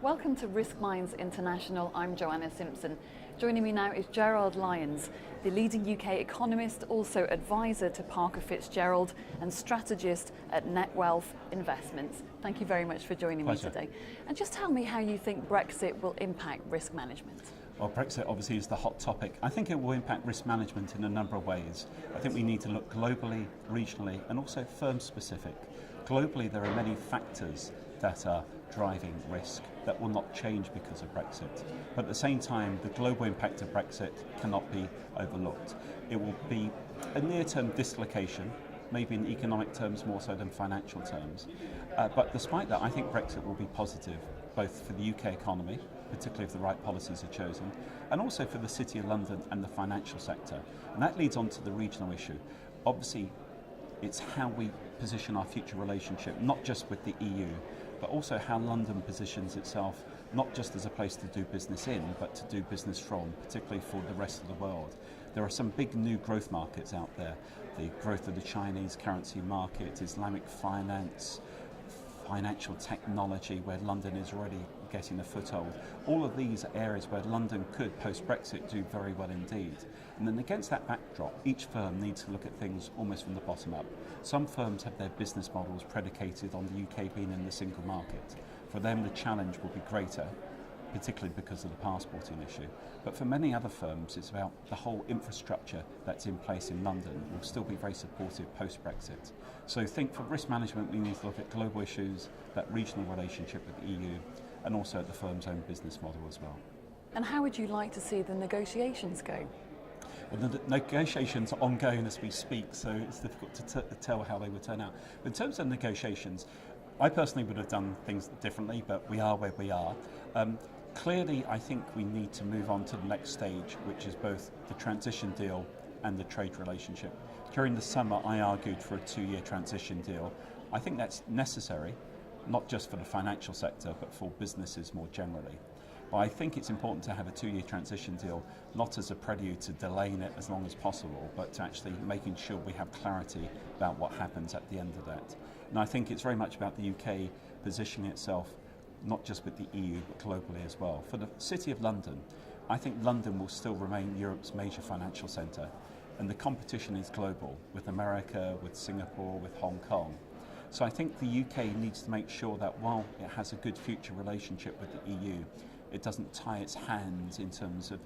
Welcome to RiskMinds International. I'm Joanna Simpson. Joining me now is Gerard Lyons, the leading UK economist, also advisor to Parker Fitzgerald and strategist at NetWealth Investments. Thank you very much for joining me today. And just tell me how you think Brexit will impact risk management. Well, Brexit obviously is the hot topic. I think it will impact risk management in a number of ways. I think we need to look globally, regionally, and also firm specific. Globally, there are many factors that are driving risk that will not change because of Brexit. But at the same time, the global impact of Brexit cannot be overlooked. It will be a near-term dislocation, maybe in economic terms more so than financial terms. But despite that, I think Brexit will be positive, both for the UK economy, particularly if the right policies are chosen, and also for the City of London and the financial sector. And that leads on to the regional issue. Obviously, it's how we position our future relationship, not just with the EU, but also how London positions itself, not just as a place to do business in, but to do business from, particularly for the rest of the world. There are some big new growth markets out there. The growth of the Chinese currency market, Islamic finance, financial technology, where London is already getting a foothold. All of these are areas where London could, post-Brexit, do very well indeed. And then against that backdrop, each firm needs to look at things almost from the bottom up. Some firms have their business models predicated on the UK being in the single market. For them, the challenge will be greater, particularly because of the passporting issue. But for many other firms, it's about the whole infrastructure that's in place in London will still be very supportive post-Brexit. So I think for risk management, we need to look at global issues, that regional relationship with the EU, and also at the firm's own business model as well. And how would you like to see the negotiations go? Well, the negotiations are ongoing as we speak, so it's difficult to tell how they would turn out. But in terms of negotiations, I personally would have done things differently, but we are where we are. Clearly, I think we need to move on to the next stage, which is both the transition deal and the trade relationship. During the summer, I argued for a 2-year transition deal. I think that's necessary, not just for the financial sector, but for businesses more generally. But I think it's important to have a 2-year transition deal, not as a prelude to delaying it as long as possible, but to actually making sure we have clarity about what happens at the end of that. And I think it's very much about the UK positioning itself, not just with the EU, but globally as well. For the City of London, I think London will still remain Europe's major financial centre, and the competition is global, with America, with Singapore, with Hong Kong. So I think the UK needs to make sure that while it has a good future relationship with the EU, it doesn't tie its hands in terms of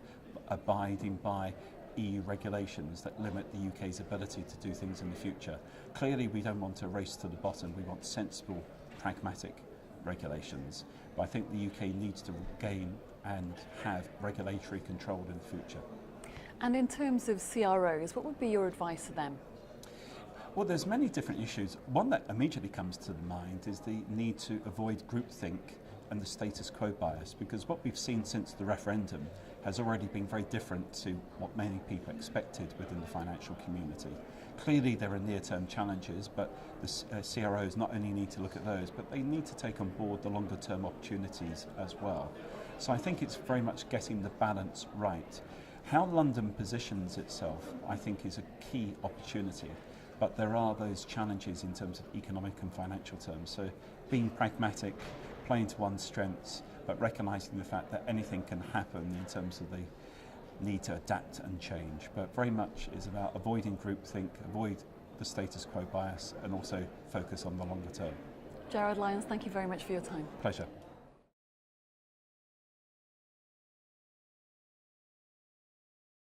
abiding by EU regulations that limit the UK's ability to do things in the future. Clearly, we don't want to race to the bottom. We want sensible, pragmatic regulations. But I think the UK needs to gain and have regulatory control in the future. And in terms of CROs, what would be your advice to them? Well, there's many different issues. One that immediately comes to the mind is the need to avoid groupthink and the status quo bias, because what we've seen since the referendum has already been very different to what many people expected within the financial community. Clearly there are near-term challenges, but the CROs not only need to look at those, but they need to take on board the longer-term opportunities as well. So I think it's very much getting the balance right. How London positions itself, I think, is a key opportunity. But there are those challenges in terms of economic and financial terms. So being pragmatic, playing to one's strengths, but recognising the fact that anything can happen in terms of the need to adapt and change. But very much is about avoiding groupthink, avoid the status quo bias, and also focus on the longer term. Gerard Lyons, thank you very much for your time. Pleasure.